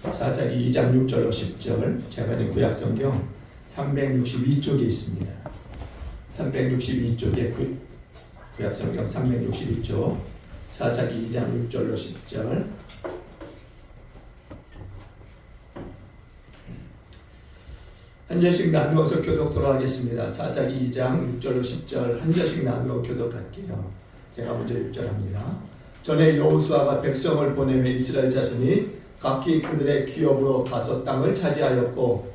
사사기 2장 6절로 10절 제가 가진 구약성경 362쪽에 있습니다. 362쪽에 구약성경 362쪽 사사기 2장 6절로 10절 한 절씩 나누어서 교독토록 하겠습니다. 사사기 2장 6절로 10절 한 절씩 나누어 교독할게요. 제가 먼저 6절 합니다. 전에 여호수아가 백성을 보내며 이스라엘 자손이 각기 그들의 기업으로 가서 땅을 차지하였고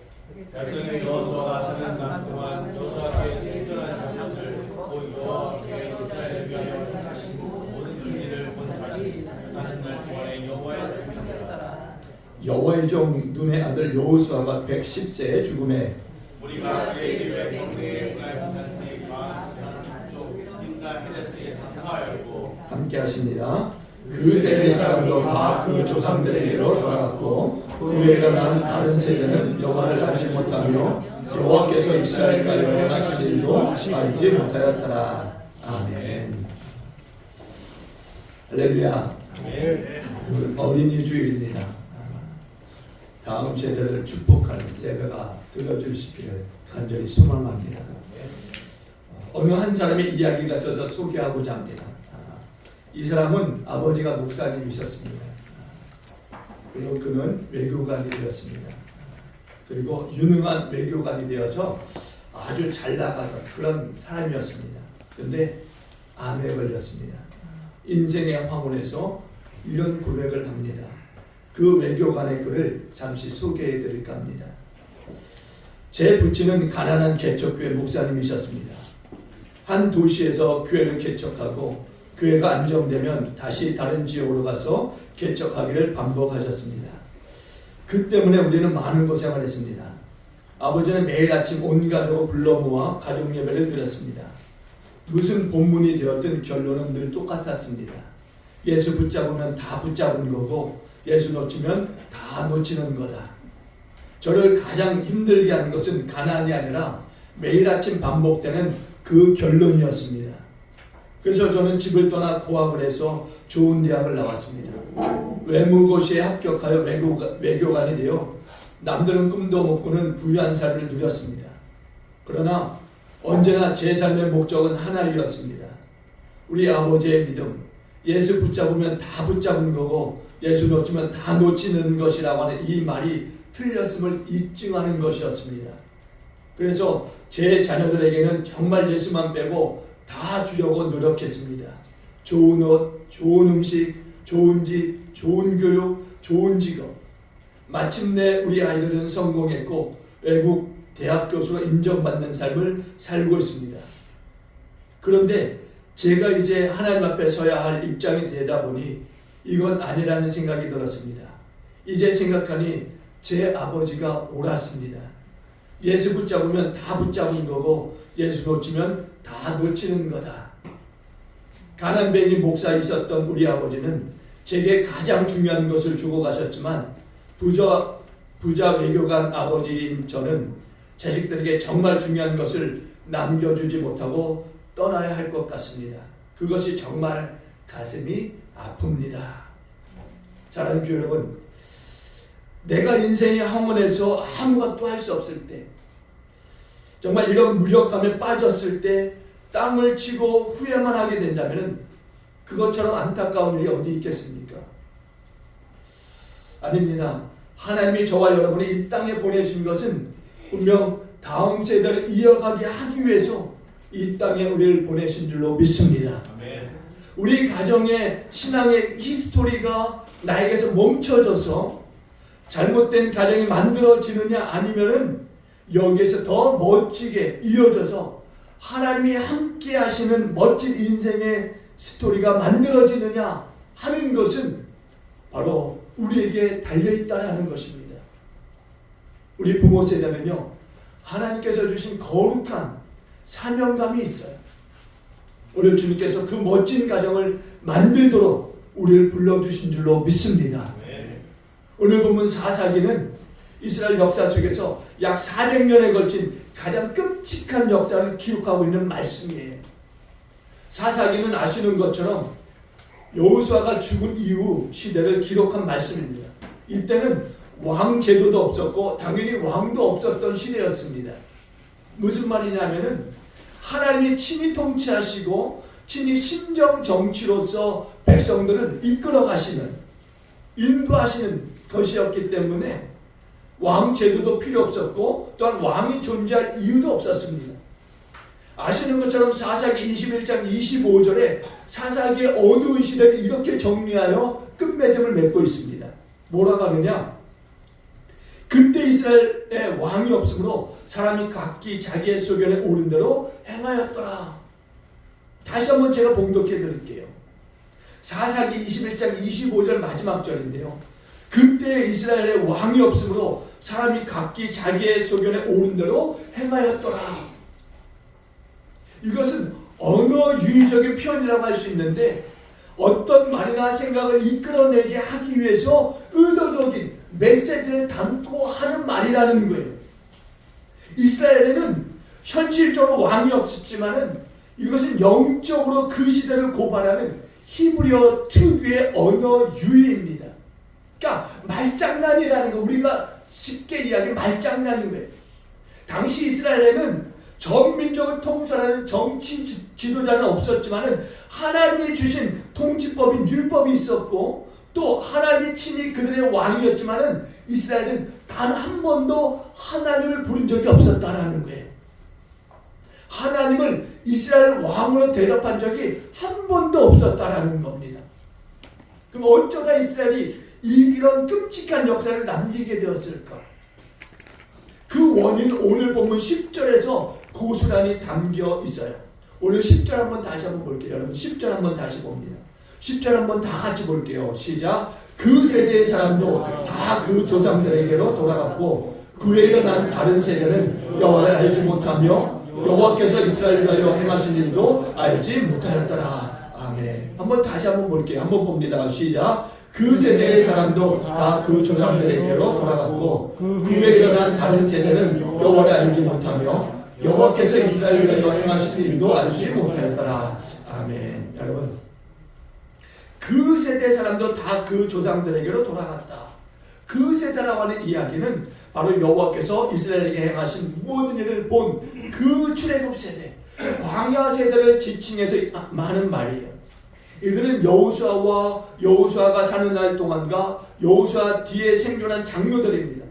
백성의 여호수아가 4년간 동안 여호수아에게 이스라엘 자손을 곧 여호와께서 이스라엘을 위하여 하신 모든 큰 일을 본 자들이 사는 날 동안에 여호와의 백성이었다. 여호와의 종 눈의 아들 여호수아가 110세에 죽음에 우리가 그의 집에 광대의 분할분단세가 쪽 인다 헤레스에 참가하였고 함께 하십니다. 그 세대 사람도 다 그 조상들에게로 돌아갔고 그 외에 난 다른 세대는 여호와를 알지 못하며 여호와께서 이스라엘과 연행하신 일도 알지 못하였더라. 아멘. 할렐루야. 어린이 주일입니다. 다음 세대를 축복하는 예배가 들어주시기를 간절히 소망합니다. 어느 한 사람의 이야기가 있어서 소개하고자 합니다. 이 사람은 아버지가 목사님이셨습니다. 그리고 그는 외교관이 되었습니다. 그리고 유능한 외교관이 되어서 아주 잘 나가던 그런 사람이었습니다. 그런데 암에 걸렸습니다. 인생의 황혼에서 이런 고백을 합니다. 그 외교관의 글을 잠시 소개해 드릴까 합니다. 제 부친은 가난한 개척교회 목사님이셨습니다. 한 도시에서 교회를 개척하고 교회가 안정되면 다시 다른 지역으로 가서 개척하기를 반복하셨습니다. 그 때문에 우리는 많은 고생을 했습니다. 아버지는 매일 아침 온 가족을 불러 모아 가족 예배를 드렸습니다. 무슨 본문이 되었든 결론은 늘 똑같았습니다. 예수 붙잡으면 다 붙잡은 거고 예수 놓치면 다 놓치는 거다. 저를 가장 힘들게 한 것은 가난이 아니라 매일 아침 반복되는 그 결론이었습니다. 그래서 저는 집을 떠나 고학을 해서 좋은 대학을 나왔습니다. 외무고시에 합격하여 외교관이 되어 남들은 꿈도 못 꾸는 부유한 삶을 누렸습니다. 그러나 언제나 제 삶의 목적은 하나이었습니다. 우리 아버지의 믿음, 예수 붙잡으면 다 붙잡은 거고 예수 놓치면 다 놓치는 것이라고 하는 이 말이 틀렸음을 입증하는 것이었습니다. 그래서 제 자녀들에게는 정말 예수만 빼고 다 주려고 노력했습니다. 좋은 옷, 좋은 음식, 좋은 집, 좋은 교육, 좋은 직업. 마침내 우리 아이들은 성공했고 외국 대학 교수로 인정받는 삶을 살고 있습니다. 그런데 제가 이제 하나님 앞에 서야 할 입장이 되다 보니 이건 아니라는 생각이 들었습니다. 이제 생각하니 제 아버지가 옳았습니다. 예수 붙잡으면 다 붙잡은 거고 예수 놓치면 다 놓치는 거다. 가난뱅이 목사 있었던 우리 아버지는 제게 가장 중요한 것을 주고 가셨지만 부자 외교관 아버지인 저는 자식들에게 정말 중요한 것을 남겨주지 못하고 떠나야 할 것 같습니다. 그것이 정말 가슴이 아픕니다. 사랑하는 교회 여러분, 내가 인생의 황혼에서 아무것도 할 수 없을 때, 정말 이런 무력감에 빠졌을 때 땅을 치고 후회만 하게 된다면 그것처럼 안타까운 일이 어디 있겠습니까? 아닙니다. 하나님이 저와 여러분이 이 땅에 보내신 것은 분명 다음 세대를 이어가게 하기 위해서 이 땅에 우리를 보내신 줄로 믿습니다. 아멘. 우리 가정의 신앙의 히스토리가 나에게서 멈춰져서 잘못된 가정이 만들어지느냐 아니면은 여기에서 더 멋지게 이어져서 하나님이 함께 하시는 멋진 인생의 스토리가 만들어지느냐 하는 것은 바로 우리에게 달려있다는 것입니다. 우리 부모 세대는요, 하나님께서 주신 거룩한 사명감이 있어요. 오늘 주님께서 그 멋진 가정을 만들도록 우리를 불러주신 줄로 믿습니다. 오늘 보면 사사기는 이스라엘 역사 속에서 약 400년에 걸친 가장 끔찍한 역사를 기록하고 있는 말씀이에요. 사사기는 아시는 것처럼 여호수아가 죽은 이후 시대를 기록한 말씀입니다. 이때는 왕 제도도 없었고 당연히 왕도 없었던 시대였습니다. 무슨 말이냐면은 하나님이 친히 통치하시고 친히 신정 정치로서 백성들을 이끌어 가시는, 인도하시는 것이었기 때문에 왕 제도도 필요 없었고 또한 왕이 존재할 이유도 없었습니다. 아시는 것처럼 사사기 21장 25절에 사사기의 어두운 시대를 이렇게 정리하여 끝맺음을 맺고 있습니다. 뭐라고 하느냐? 그때 이스라엘에 왕이 없으므로 사람이 각기 자기의 소견에 오른 대로 행하였더라. 다시 한번 제가 봉독해 드릴게요. 사사기 21장 25절 마지막 절인데요. 그때 이스라엘에 왕이 없으므로 사람이 각기 자기의 소견에 오른 대로 행하였더라. 이것은 언어 유의적인 표현이라고 할 수 있는데 어떤 말이나 생각을 이끌어내게 하기 위해서 의도적인 메시지를 담고 하는 말이라는 거예요. 이스라엘에는 현실적으로 왕이 없었지만은 이것은 영적으로 그 시대를 고발하는 히브리어 특유의 언어 유의입니다. 그러니까 말장난이라는 거, 우리가 쉽게 이야기하면 말장난인 거예요. 당시 이스라엘에는 전 민족을 통솔하는 정치 지도자는 없었지만은 하나님이 주신 통치법인 율법이 있었고 또 하나님이 친히 그들의 왕이었지만은 이스라엘은 단 한 번도 하나님을 부른 적이 없었다라는 거예요. 하나님을 이스라엘 왕으로 대접한 적이 한 번도 없었다라는 겁니다. 그럼 어쩌다 이스라엘이 이런 끔찍한 역사를 남기게 되었을까? 그 원인은 오늘 본문 10절에서 고스란히 담겨 있어요. 오늘 10절 한번 다시 한번 볼게요. 여러분 10절 한번 다시 봅니다. 10절 한번 다 같이 볼게요. 시작. 그 세대의 사람도 다 그 조상들에게로 돌아갔고 그에 일어난 다른 세대는 여호와를 알지 못하며 여호와께서 이스라엘과 행하신 일도 알지 못하였더라. 아멘. 한번 다시 한번 볼게요. 한번 봅니다. 시작. 그 세대의 사람도 다 그 조상들에게로 돌아갔고 그에 일어난 다른 세대는 여호와를 알지 못하며 여호와께서 이스라엘과 행하신 일도 알지 못하였더라. 아멘. 여러분, 그 세대 사람도 다 그 조상들에게로 돌아갔다. 그 세대라고 하는 이야기는 바로 여호와께서 이스라엘에게 행하신 모든 일을 본 그 출애굽 세대, 광야 세대를 지칭해서 많은 말이에요. 이들은 여호수아가 사는 날 동안과 여호수아 뒤에 생존한 장로들입니다.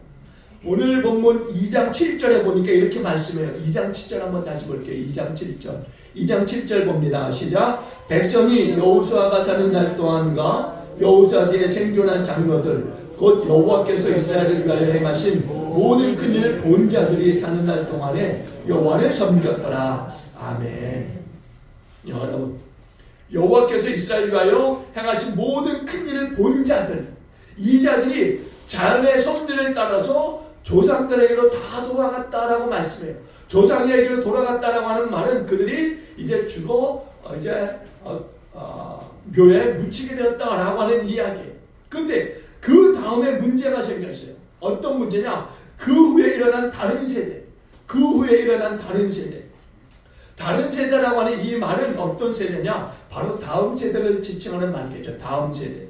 오늘 본문 2장 7절에 보니까 이렇게 말씀해요. 2장 7절 한번 다시 볼게요. 2장 7절. 2장 7절 봅니다. 시작. 백성이 여호수아가 사는 날 동안과 여호수아 뒤에 생존한 장로들 곧 여호와께서 이스라엘을 위하여 행하신 모든 큰 일을 본 자들이 사는 날 동안에 여호와를 섬겼더라. 아멘. 여러분, 여호와께서 이스라엘을 위하여 행하신 모든 큰 일을 본 자들, 이 자들이 자연의 섭리를 따라서 조상들에게로 다 돌아갔다라고 말씀해요. 조상에게로 돌아갔다라고 하는 말은 그들이 이제 죽어 묘에 묻히게 되었다라고 하는 이야기예요. 그런데 그 다음에 문제가 생겼어요. 어떤 문제냐? 그 후에 일어난 다른 세대, 그 후에 일어난 다른 세대. 다른 세대라고 하는 이 말은 어떤 세대냐? 바로 다음 세대를 지칭하는 말이겠죠. 다음 세대.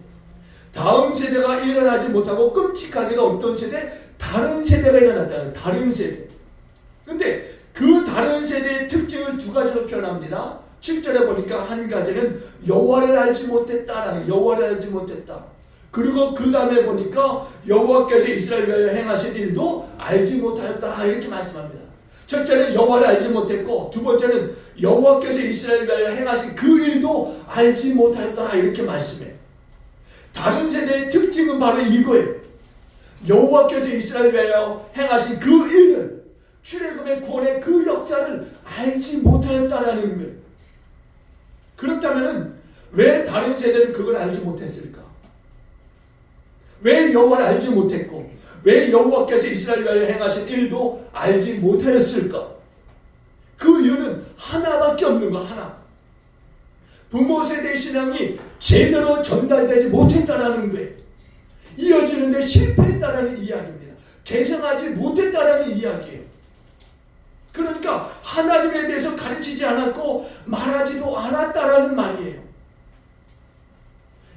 다음 세대가 일어나지 못하고 끔찍하게도 어떤 세대? 다른 세대가 일어났다. 다른 세대. 근데 그 다른 세대의 특징을 두 가지로 표현합니다. 7절에 보니까 한 가지는 여호와를 알지 못했다라는, 여호와를 알지 못했다. 그리고 그 다음에 보니까 여호와께서 이스라엘에 행하신 일도 알지 못하였다. 이렇게 말씀합니다. 첫째는 여호와를 알지 못했고 두 번째는 여호와께서 이스라엘에 행하신 그 일도 알지 못하였다. 이렇게 말씀해요. 다른 세대의 특징은 바로 이거예요. 여호와께서 이스라엘에 행하신 그 일을, 출애굽의 구원의 그 역사를 알지 못하였다라는 거예요. 그렇다면 왜 다른 세대는 그걸 알지 못했을까? 왜 여호와를 알지 못했고 왜 여호와께서 이스라엘에 행하신 일도 알지 못하였을까? 그 이유는 하나밖에 없는 거, 하나. 부모 세대의 신앙이 제대로 전달되지 못했다라는 거예요. 이어지는데 실패했다라는 이야기입니다. 개성하지 못했다라는 이야기예요. 그러니까 하나님에 대해서 가르치지 않았고 말하지도 않았다라는 말이에요.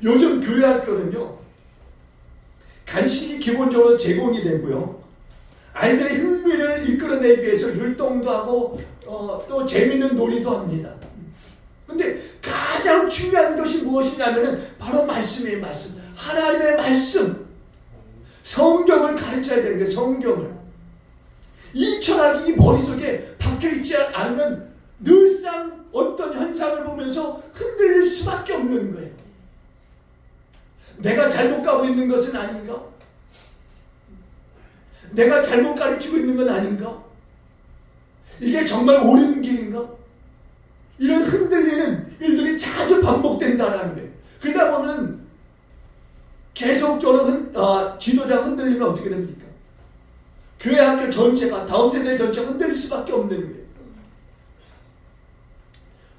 요즘 교회 학교는요, 간식이 기본적으로 제공이 되고요. 아이들의 흥미를 이끌어내기 위해서 율동도 하고 또 재미있는 놀이도 합니다. 근데 가장 중요한 것이 무엇이냐면은 바로 말씀이에요. 말씀. 하나님의 말씀. 성경을 가르쳐야 되는 거예요. 성경을. 이 철학이 이 머릿속에 박혀있지 않으면 늘상 어떤 현상을 보면서 흔들릴 수밖에 없는 거예요. 내가 잘못 가고 있는 것은 아닌가? 내가 잘못 가르치고 있는 건 아닌가? 이게 정말 옳은 길인가? 이런 흔들리는 일들이 자주 반복된다는 거예요. 그러다 보면 계속적으로 지도자가 흔들리면 어떻게 됩니까? 교회 학교 전체가, 다음 세대 전체가 흔들릴 수밖에 없는 거예요.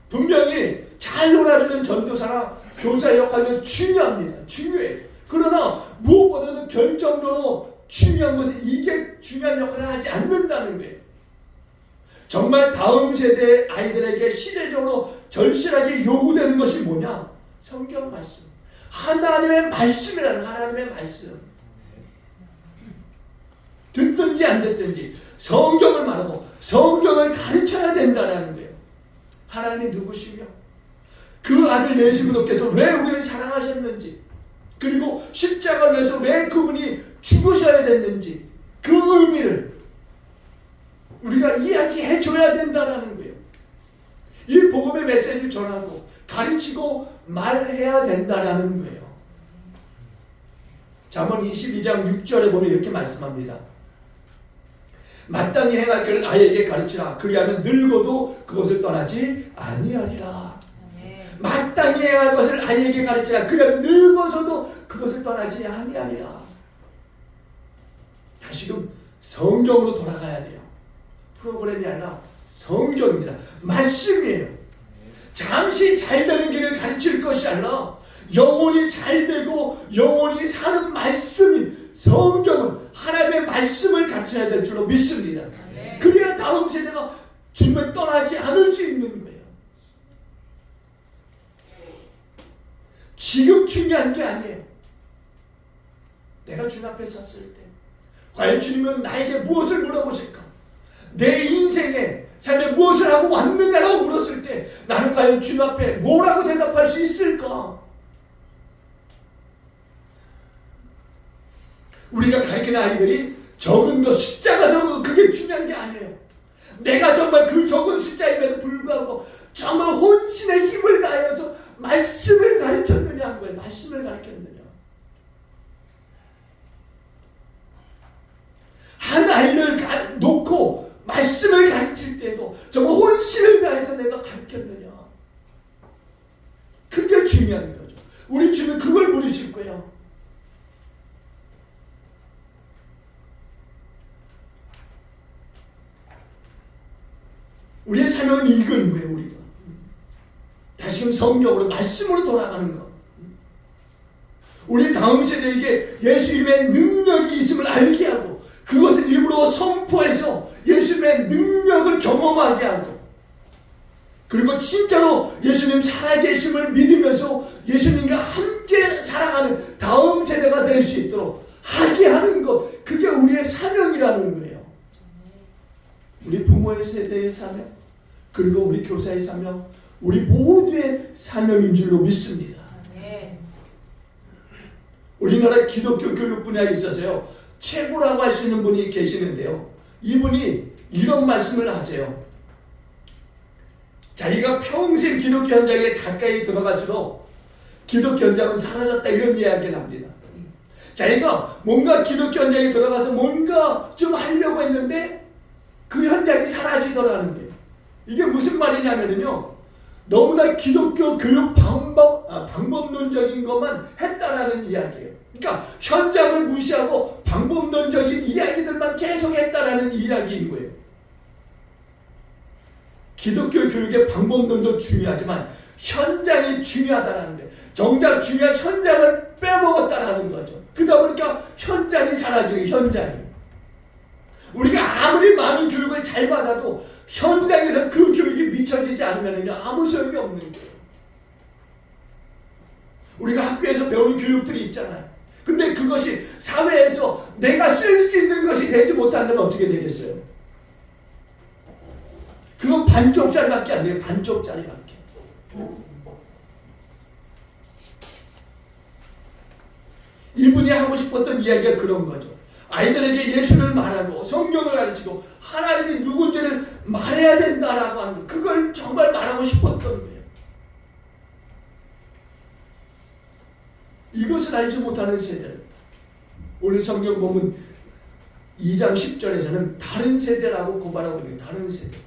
분명히 잘 놀아주는 전도사나 교사 역할은 중요합니다. 중요해요. 그러나 무엇보다도 결정적으로 중요한 것은 이게 중요한 역할을 하지 않는다는 거예요. 정말 다음 세대 아이들에게 시대적으로 절실하게 요구되는 것이 뭐냐? 성경 말씀. 하나님의 말씀이라는 하나님의 말씀. 듣든지 안 듣든지 성경을 말하고 성경을 가르쳐야 된다는 거예요. 하나님이 누구시며 그 아들 예수 그리스도께서 왜 우리를 사랑하셨는지, 그리고 십자가를 위해서 왜 그분이 죽으셔야 됐는지, 그 의미를 우리가 이야기해 줘야 된다는 거예요. 이 복음의 메시지를 전하고 가르치고 말해야 된다는 거예요. 잠언 22장 6절에 보면 이렇게 말씀합니다. 마땅히 행할 길을 아이에게 가르치라. 그리하면 늙어도 그것을 떠나지 아니하리라. 마땅히 행할 것을 아이에게 가르치라. 그리하면 늙어서도 그것을 떠나지 아니하리라. 다시금 성경으로 돌아가야 돼요. 프로그램이 아니라 성경입니다. 말씀이에요. 잠시 잘 되는 길을 가르칠 것이 아니라 영혼이 잘 되고 영혼이 사는 말씀이, 성경은 하나님의 말씀을 가르쳐야 될 줄로 믿습니다. 그래야 다음 세대가 주님을 떠나지 않을 수 있는 거예요. 지금 중요한 게 아니에요. 내가 주님 앞에 섰을 때 과연 주님은 나에게 무엇을 물어보실까? 내 인생에 삶에 무엇을 하고 왔느냐라고 물었을 때 나는 과연 주님 앞에 뭐라고 대답할 수 있을까? 우리가 가르치는 아이들이 적은 것, 숫자가 적은 것, 그게 중요한 게 아니에요. 내가 정말 그 적은 숫자임에도 불구하고 정말 혼신의 힘을 다해서 말씀을 가르쳤느냐 한 거예요. 말씀을 가르쳤느냐. 한 아이를 놓고 말씀을 가르칠 때도 정말 혼신을 다해서 내가 가르쳤느냐. 그게 중요한 거죠. 우리 주는 그걸 물으실 거예요. 우리의 사명은 이건 거예요. 우리가 다시금 성경으로 말씀으로 돌아가는 것. 우리 다음 세대에게 예수님의 능력이 있음을 알게 하고 그것을 입으로 선포해서 예수님의 능력을 경험하게 하고, 그리고 진짜로 예수님 살아계심을 믿으면서 예수님과 함께 살아가는 다음 세대가 될 수 있도록 하게 하는 것, 그게 우리의 사명이라는 거예요. 우리 부모의 세대의 사명, 그리고 우리 교사의 사명, 우리 모두의 사명인 줄로 믿습니다. 우리나라 기독교 교육 분야에 있어서요, 최고라고 할 수 있는 분이 계시는데요. 이분이 이런 말씀을 하세요. 자기가 평생 기독교 현장에 가까이 들어갈수록 기독교 현장은 사라졌다, 이런 이야기를 합니다. 자기가 뭔가 기독교 현장에 들어가서 뭔가 좀 하려고 했는데 그 현장이 사라지더라는 거예요. 이게 무슨 말이냐면요, 너무나 기독교 교육 방법론적인 것만 했다라는 이야기예요. 그러니까 현장을 무시하고 방법론적인 이야기들만 계속 했다라는 이야기인 거예요. 기독교 교육의 방법론도 중요하지만 현장이 중요하다는 거예요. 정작 중요한 현장을 빼먹었다라는 거죠. 그러다 보니까 현장이 사라지고, 현장이. 우리가 아무리 많은 교육을 잘 받아도 현장에서 그 교육이 미쳐지지 않으면 아무 소용이 없는 거예요. 우리가 학교에서 배우는 교육들이 있잖아요. 근데 그것이 사회 안 되면 어떻게 되겠어요? 그건 반쪽짜리밖에 안 돼요. 반쪽짜리밖에. 이분이 하고 싶었던 이야기가 그런 거죠. 아이들에게 예수를 말하고 성경을 가르치고 하나님이 누군지를 말해야 된다라고 하는 거. 그걸 정말 말하고 싶었던 거예요. 이것을 알지 못하는 세대는 오늘 성경 보면 2장 10절에서는 다른 세대라고 고발하고 있는 다른 세대.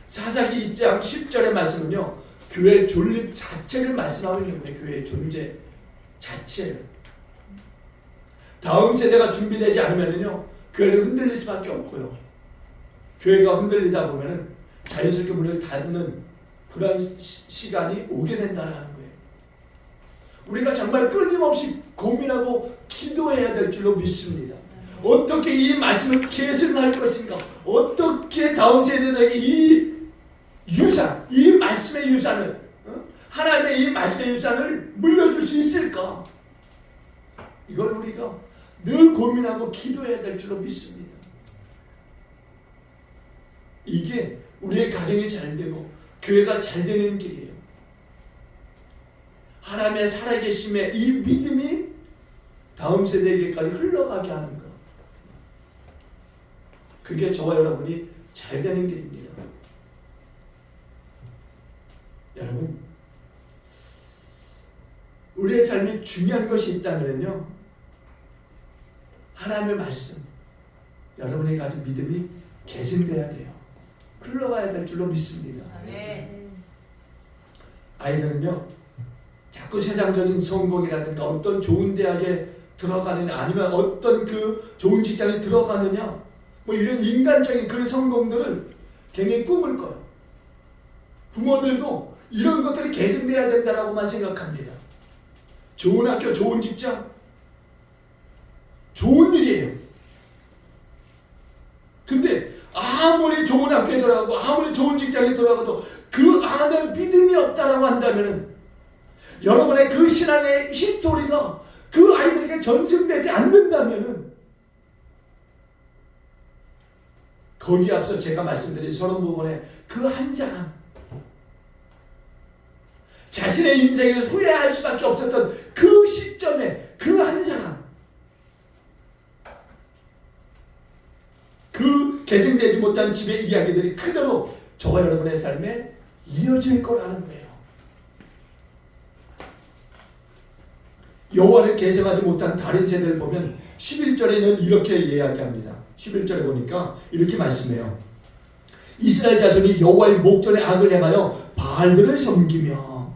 사사기 2장 10절의 말씀은요, 교회 존립 자체를 말씀하고 있는 거예요. 교회의 존재 자체를. 다음 세대가 준비되지 않으면요, 교회는 흔들릴 수밖에 없고요. 교회가 흔들리다 보면은 자연스럽게 문을 닫는 그런 시간이 오게 된다는 거예요. 우리가 정말 끊임없이 고민하고 기도해야 될 줄로 믿습니다. 어떻게 이 말씀을 계승할 것인가? 어떻게 다음 세대들에게 이 유산, 이 말씀의 유산을, 하나님의 이 말씀의 유산을 물려줄 수 있을까? 이걸 우리가 늘 고민하고 기도해야 될 줄로 믿습니다. 이게 우리의 가정이 잘 되고 교회가 잘 되는 길이에요. 하나님의 살아계심의 이 믿음이 다음 세대에게까지 흘러가게 하는 것. 그게 저와 여러분이 잘 되는 길입니다. 여러분, 우리의 삶이 중요한 것이 있다면요, 하나님의 말씀, 여러분이 가진 믿음이 계승돼야 돼요. 흘러가야 될 줄로 믿습니다. 아이들은요, 자꾸 세상적인 성공이라든가 어떤 좋은 대학에 들어가느냐, 아니면 어떤 그 좋은 직장에 들어가느냐, 뭐 이런 인간적인 그런 성공들을 굉장히 꿈을 꿔요. 부모들도 이런 것들이 계승돼야 된다라고만 생각합니다. 좋은 학교, 좋은 직장, 좋은 일이에요. 근데 아무리 좋은 학교에 들어가고 아무리 좋은 직장에 들어가도 그 안에 믿음이 없다라고 한다면 여러분의 그 신앙의 히스토리가 그 아이들에게 전승되지 않는다면 거기에 앞서 제가 말씀드린 30부분의 그 한 사람, 자신의 인생에서 후회할 수밖에 없었던 그 시점에 그 한 사람, 그 계승되지 못한 집의 이야기들이 그대로 저와 여러분의 삶에 이어질 거라는 거예요. 여호와를 계승하지 못한 다른 세대를 보면 11절에는 이렇게 이야기합니다. 11절에 보니까 이렇게 말씀해요. 이스라엘 자손이 여호와의 목전에 악을 행하여 바알들을 섬기며,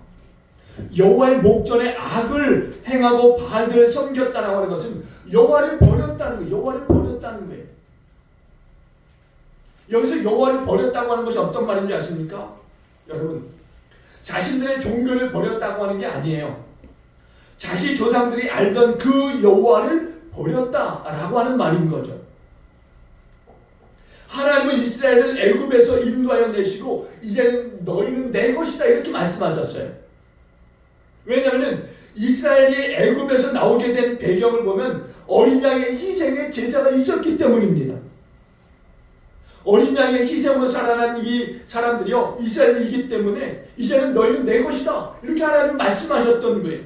여호와의 목전에 악을 행하고 바알들을 섬겼다라고 하는 것은 여호와를 버렸다는 거예요. 여호와를 버렸다는 거예요. 여기서 여호와를 버렸다고 하는 것이 어떤 말인지 아십니까? 여러분, 자신들의 종교를 버렸다고 하는 게 아니에요. 자기 조상들이 알던 그 여호와를 버렸다라고 하는 말인 거죠. 하나님은 이스라엘을 애굽에서 인도하여 내시고 이제는 너희는 내 것이다 이렇게 말씀하셨어요. 왜냐하면 이스라엘이 애굽에서 나오게 된 배경을 보면 어린 양의 희생의 제사가 있었기 때문입니다. 어린 양의 희생으로 살아난 이 사람들이요, 이스라엘이기 때문에 이제는 너희는 내 것이다 이렇게 하나님 말씀하셨던 거예요.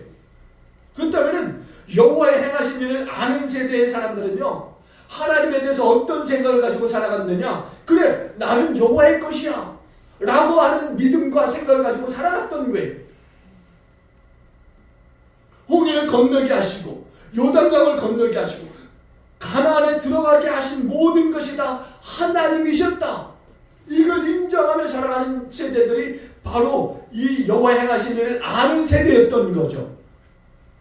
그렇다면 여호와의 행하신 일을 아는 세대의 사람들은요, 하나님에 대해서 어떤 생각을 가지고 살아갔느냐, 그래 나는 여호와의 것이야 라고 하는 믿음과 생각을 가지고 살아갔던 거예요. 홍해를 건너게 하시고 요단강을 건너게 하시고 가나안에 들어가게 하신 모든 것이 다 하나님이셨다, 이걸 인정하며 살아가는 세대들이 바로 이 여호와의 행하신 일을 아는 세대였던 거죠.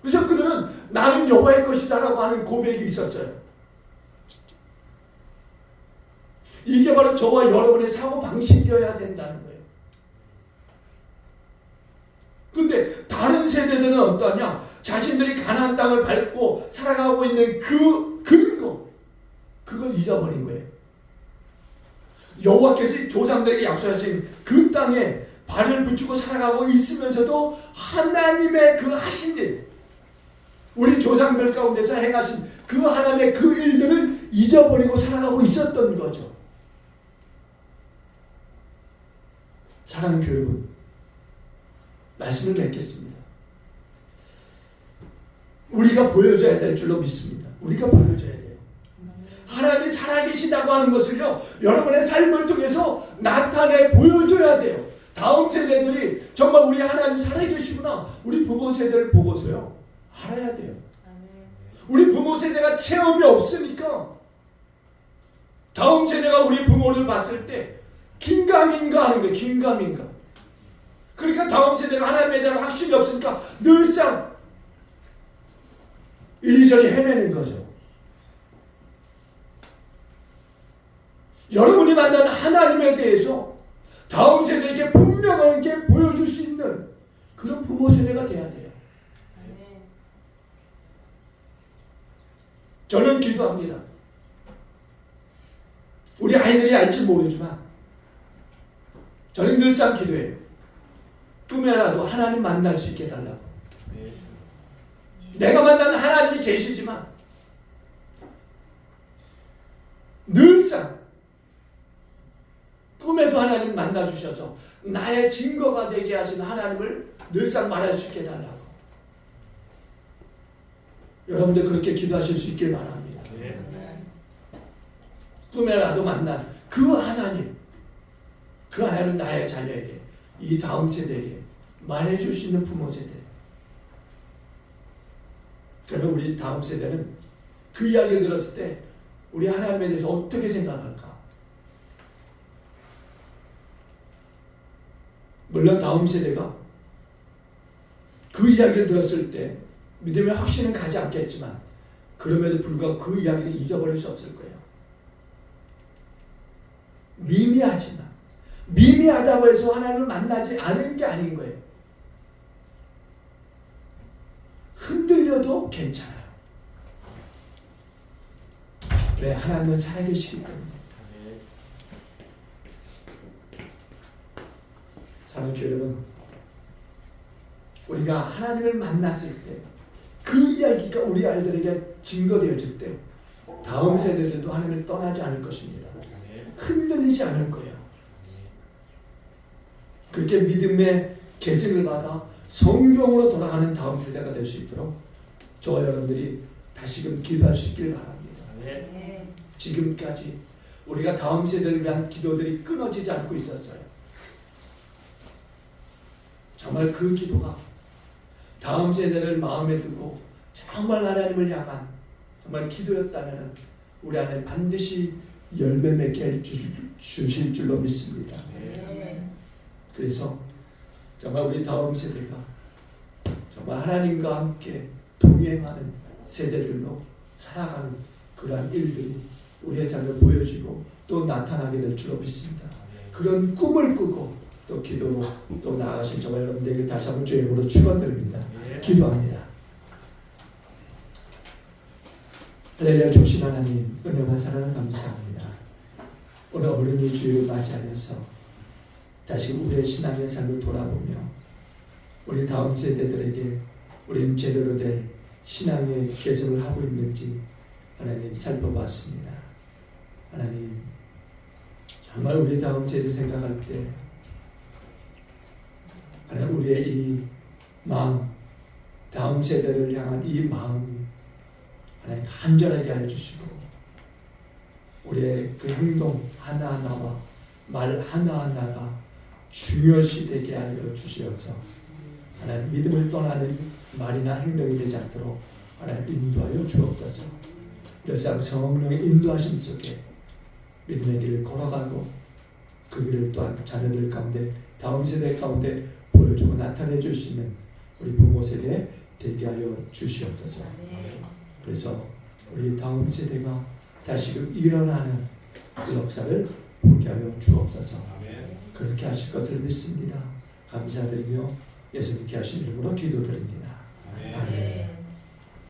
그래서 그들은 나는 여호와의 것이다 라고 하는 고백이 있었어요. 이게 바로 저와 여러분의 사고방식이어야 된다는 거예요. 그런데 다른 세대들은 어떠냐? 자신들이 가나안 땅을 밟고 살아가고 있는 그 근거, 그걸 잊어버린 거예요. 여호와께서 조상들에게 약속하신 그 땅에 발을 붙이고 살아가고 있으면서도 하나님의 그 하신 일, 우리 조상들 가운데서 행하신 그 하나님의 그 일들을 잊어버리고 살아가고 있었던 거죠. 사랑하는 교회 여러분, 말씀을 맺겠습니다. 우리가 보여줘야 될 줄로 믿습니다. 우리가 보여줘야 돼요. 하나님이 살아계시다고 하는 것을요, 여러분의 삶을 통해서 나타내 보여줘야 돼요. 다음 세대들이 정말 우리 하나님 살아계시구나, 우리 부모 세대를 보고서요 알아야 돼요. 우리 부모 세대가 체험이 없으니까 다음 세대가 우리 부모를 봤을 때 긴가민가 하는 거예요. 긴가민가. 그러니까 다음 세대가 하나님에 대한 확신이 없으니까 늘상 이리저리 헤매는 거죠. 여러분이 만난 하나님에 대해서 다음 세대에게 분명하게 보여줄 수 있는 그런 부모 세대가 돼야 돼요. 저는 기도합니다. 우리 아이들이 알지 모르지만 저는 늘상 기도해요. 꿈에라도 하나님 만날 수 있게 해달라고. 내가 만나는 하나님이 계시지만 늘상 꿈에도 하나님 만나주셔서 나의 증거가 되게 하신 하나님을 늘상 말할 수 있게 해달라고. 여러분들 그렇게 기도하실 수 있길 바랍니다. 꿈에라도 만난 그 하나님, 그 하나님은 나의 자녀에게, 이 다음 세대에게 말해줄 수 있는 부모 세대. 그러면 우리 다음 세대는 그 이야기를 들었을 때 우리 하나님에 대해서 어떻게 생각할까? 물론 다음 세대가 그 이야기를 들었을 때 믿음의 확신은 가지 않겠지만 그럼에도 불구하고 그 이야기를 잊어버릴 수 없을 거예요. 미미하지만 미미하다고 해서 하나님을 만나지 않은 게 아닌 거예요. 흔들려도 괜찮아요. 왜? 하나님은 살아계시기 때문에. 사랑하는 교회 여러분, 우리가 하나님을 만났을 때 그 이야기가 우리 아이들에게 증거되어질 때 다음 세대들도 하나님을 떠나지 않을 것입니다. 흔들리지 않을 거예요. 그렇게 믿음의 계승을 받아 성경으로 돌아가는 다음 세대가 될 수 있도록 저와 여러분들이 다시금 기도할 수 있길 바랍니다. 지금까지 우리가 다음 세대를 위한 기도들이 끊어지지 않고 있었어요. 정말 그 기도가 다음 세대를 마음에 두고 정말 하나님을 향한 정말 기도였다면 우리 안에 반드시 열매 맺게 주실 줄로 믿습니다. 그래서 정말 우리 다음 세대가 정말 하나님과 함께 동행하는 세대들로 살아가는 그러한 일들이 우리의 삶을 보여지고 또 나타나게 될 줄로 믿습니다. 그런 꿈을 꾸고 또 기도로 또 나아가신 저와 여러분들에게 다시 한번 주의 이름으로 축원드립니다. 기도합니다. 할렐루야. 좋으신 하나님, 은혜와 사랑을 감사합니다. 오늘 어린이 주일을 맞이하면서 다시 우리의 신앙의 삶을 돌아보며 우리 다음 세대들에게 우리는 제대로 된 신앙의 계승을 하고 있는지 하나님 살펴봤습니다. 하나님, 정말 우리 다음 세대 생각할 때 하나님 우리의 이 마음, 다음 세대를 향한 이 마음이 하나님 간절하게 해주시고 우리의 그 행동 하나하나와 말 하나하나가 중요시 되게 하여 주시어서 하나님 믿음을 떠나는 말이나 행동이 되지 않도록 하나님 인도하여 주옵소서. 그래서 성령의 인도하심 속에 믿음의 길을 걸어가고 그 길을 또한 자녀들 가운데 다음 세대 가운데 보여주고 나타내 주시는 우리 부모 세대에 되게 하여 주시옵소서. 그래서 우리 다음 세대가 다시금 일어나는 그 역사를 보게 하여 주옵소서. 그렇게 하실 것을 믿습니다. 감사드리며 예수님께 하신 이름으로 기도드립니다.